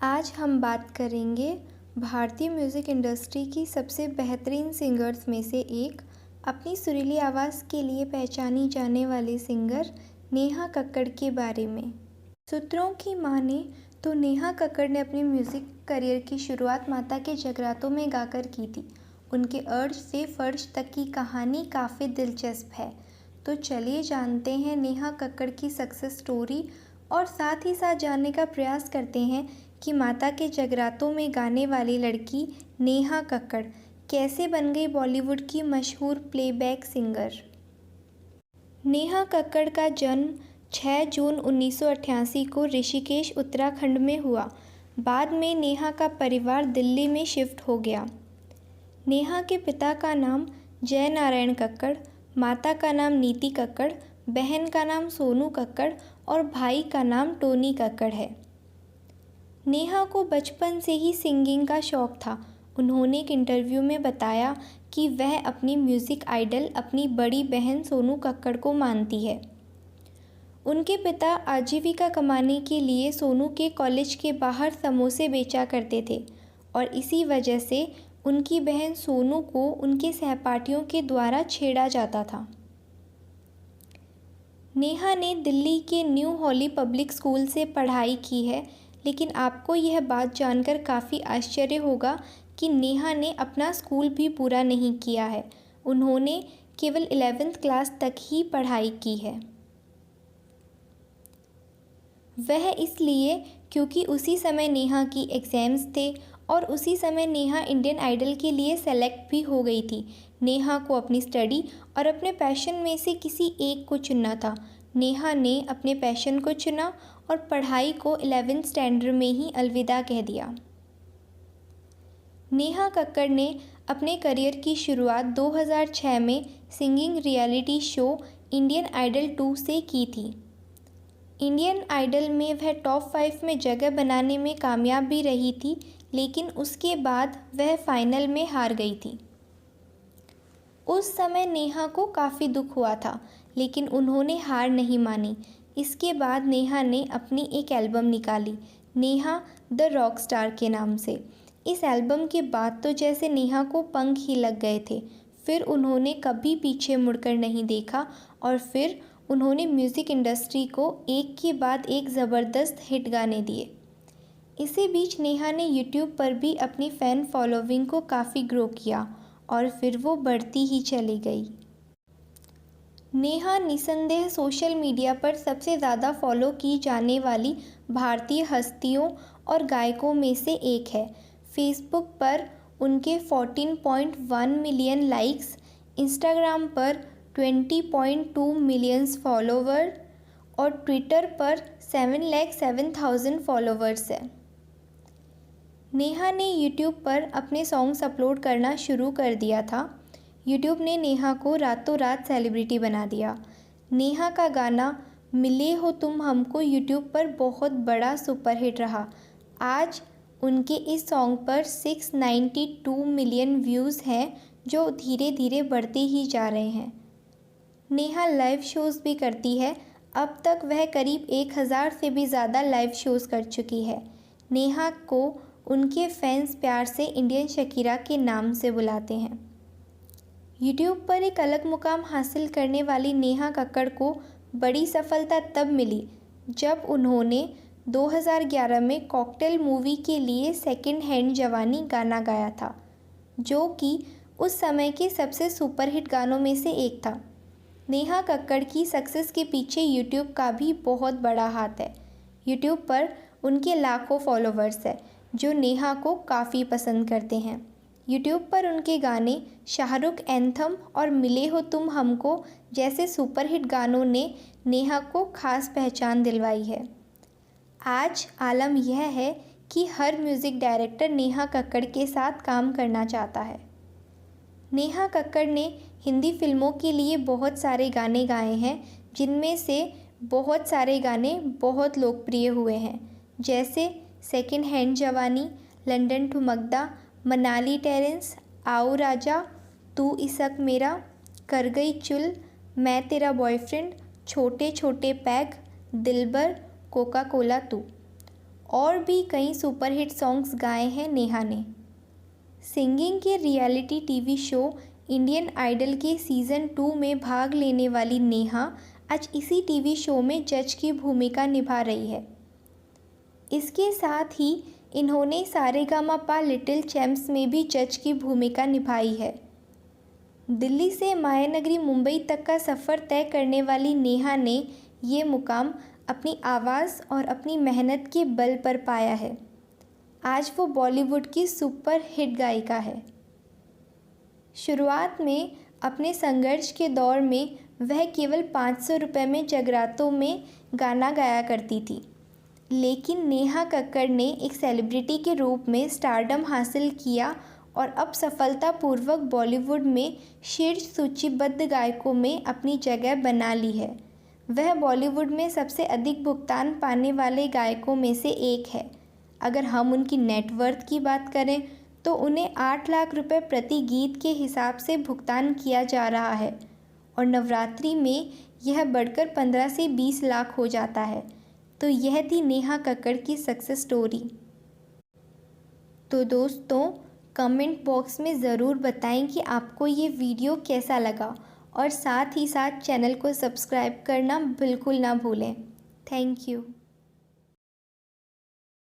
आज हम बात करेंगे भारतीय म्यूज़िक इंडस्ट्री की सबसे बेहतरीन सिंगर्स में से एक, अपनी सुरीली आवाज़ के लिए पहचानी जाने वाली सिंगर नेहा कक्कड़ के बारे में। सूत्रों की माने तो नेहा कक्कड़ ने अपनी म्यूज़िक करियर की शुरुआत माता के जगरातों में गाकर की थी। उनके अर्श से फर्श तक की कहानी काफ़ी दिलचस्प है। तो चलिए जानते हैं नेहा कक्कड़ की सक्सेस स्टोरी और साथ ही साथ जानने का प्रयास करते हैं कि माता के जगरातों में गाने वाली लड़की नेहा कक्कड़ कैसे बन गई बॉलीवुड की मशहूर प्लेबैक सिंगर। नेहा कक्कड़ का जन्म 6 जून 1988 को ऋषिकेश उत्तराखंड में हुआ। बाद में नेहा का परिवार दिल्ली में शिफ्ट हो गया। नेहा के पिता का नाम जय नारायण कक्कड़, माता का नाम नीति कक्कड़, बहन का नाम सोनू कक्कड़ और भाई का नाम टोनी कक्कड़ है। नेहा को बचपन से ही सिंगिंग का शौक़ था। उन्होंने एक इंटरव्यू में बताया कि वह अपनी म्यूज़िक आइडल अपनी बड़ी बहन सोनू कक्कड़ को मानती है। उनके पिता आजीविका कमाने के लिए सोनू के कॉलेज के बाहर समोसे बेचा करते थे और इसी वजह से उनकी बहन सोनू को उनके सहपाठियों के द्वारा छेड़ा जाता था। नेहा ने दिल्ली के न्यू हॉली पब्लिक स्कूल से पढ़ाई की है, लेकिन आपको यह बात जानकर काफ़ी आश्चर्य होगा कि नेहा ने अपना स्कूल भी पूरा नहीं किया है। उन्होंने केवल 11वीं क्लास तक ही पढ़ाई की है। वह इसलिए क्योंकि उसी समय नेहा की एग्ज़ाम्स थे और उसी समय नेहा इंडियन आइडल के लिए सेलेक्ट भी हो गई थी। नेहा को अपनी स्टडी और अपने पैशन में से किसी एक को चुनना था। नेहा ने अपने पैशन को चुना और पढ़ाई को 11वीं स्टैंडर्ड में ही अलविदा कह दिया। नेहा कक्कड़ ने अपने करियर की शुरुआत 2006 में singing reality show Indian Idol 2 से की थी। इंडियन आइडल में वह टॉप 5 में जगह बनाने में कामयाब भी रही थी, लेकिन उसके बाद वह फाइनल में हार गई थी। उस समय नेहा को काफ़ी दुख हुआ था, लेकिन उन्होंने हार नहीं मानी। इसके बाद नेहा ने अपनी एक एल्बम निकाली, नेहा द रॉक स्टार के नाम से। इस एल्बम के बाद तो जैसे नेहा को पंख ही लग गए थे। फिर उन्होंने कभी पीछे मुड़कर नहीं देखा और फिर उन्होंने म्यूज़िक इंडस्ट्री को एक के बाद एक ज़बरदस्त हिट गाने दिए। इसी बीच नेहा ने यूट्यूब पर भी अपनी फ़ैन फॉलोइंग को काफ़ी ग्रो किया और फिर वो बढ़ती ही चली गई। नेहा निसंदेह सोशल मीडिया पर सबसे ज़्यादा फॉलो की जाने वाली भारतीय हस्तियों और गायकों में से एक है। फेसबुक पर उनके 14.1 मिलियन लाइक्स, इंस्टाग्राम पर 20.2 मिलियंस फॉलोवर और ट्विटर पर 7,07,000 फॉलोवर्स है। नेहा ने यूट्यूब पर अपने सॉन्ग्स अपलोड करना शुरू कर दिया था। यूट्यूब ने नेहा को रातों रात सेलिब्रिटी बना दिया। नेहा का गाना मिले हो तुम हमको यूट्यूब पर बहुत बड़ा सुपरहिट रहा। आज उनके इस सॉन्ग पर 692 मिलियन व्यूज़ हैं, जो धीरे धीरे बढ़ते ही जा रहे हैं। नेहा लाइव शोज़ भी करती है। अब तक वह करीब 1000 से भी ज़्यादा लाइव शोज़ कर चुकी है। नेहा को उनके फैंस प्यार से इंडियन शकीरा के नाम से बुलाते हैं। यूट्यूब पर एक अलग मुकाम हासिल करने वाली नेहा कक्कड़ को बड़ी सफलता तब मिली जब उन्होंने 2011 में कॉकटेल मूवी के लिए सेकंड हैंड जवानी गाना गाया था, जो कि उस समय के सबसे सुपरहिट गानों में से एक था। नेहा कक्कड़ की सक्सेस के पीछे यूट्यूब का भी बहुत बड़ा हाथ है। यूट्यूब पर उनके लाखों फॉलोवर्स हैं, जो नेहा को काफ़ी पसंद करते हैं। यूट्यूब पर उनके गाने शाहरुख एंथम और मिले हो तुम हमको जैसे सुपरहिट गानों ने नेहा को खास पहचान दिलवाई है। आज आलम यह है कि हर म्यूज़िक डायरेक्टर नेहा कक्कड़ के साथ काम करना चाहता है। नेहा कक्कड़ ने हिंदी फिल्मों के लिए बहुत सारे गाने गाए हैं, जिनमें से बहुत सारे गाने बहुत लोकप्रिय हुए हैं, जैसे सेकंड हैंड जवानी, लंदन ठुमकदा, मनाली टेरेंस, आओ राजा, तू इश्क मेरा, कर गई चुल, मैं तेरा बॉयफ्रेंड, छोटे छोटे पैग, दिलबर, कोका कोला तू। और भी कई सुपरहिट सॉन्ग्स गाए हैं नेहा ने। सिंगिंग के reality TV show Indian Idol के सीज़न 2 में भाग लेने वाली नेहा आज इसी टीवी शो में जज की भूमिका निभा रही है। इसके साथ ही इन्होंने सारेगामापा लिटिल चैम्प्स में भी जज की भूमिका निभाई है। दिल्ली से मायानगरी मुंबई तक का सफ़र तय करने वाली नेहा ने ये मुकाम अपनी आवाज़ और अपनी मेहनत के बल पर पाया है। आज वो बॉलीवुड की सुपर हिट गायिका है। शुरुआत में अपने संघर्ष के दौर में वह केवल 500 रुपये में जगरातों में गाना गाया करती थी, लेकिन नेहा कक्कड़ ने एक सेलिब्रिटी के रूप में स्टारडम हासिल किया और अब सफलतापूर्वक बॉलीवुड में शीर्ष सूचीबद्ध गायकों में अपनी जगह बना ली है। वह बॉलीवुड में सबसे अधिक भुगतान पाने वाले गायकों में से एक है। अगर हम उनकी नेटवर्थ की बात करें तो उन्हें 8 लाख रुपए प्रति गीत के हिसाब से भुगतान किया जा रहा है और नवरात्रि में यह बढ़कर 15 से 20 लाख हो जाता है। तो यह थी नेहा कक्कड़ की सक्सेस स्टोरी। तो दोस्तों, कमेंट बॉक्स में ज़रूर बताएं कि आपको ये वीडियो कैसा लगा और साथ ही साथ चैनल को सब्सक्राइब करना बिल्कुल ना भूलें। Thank you.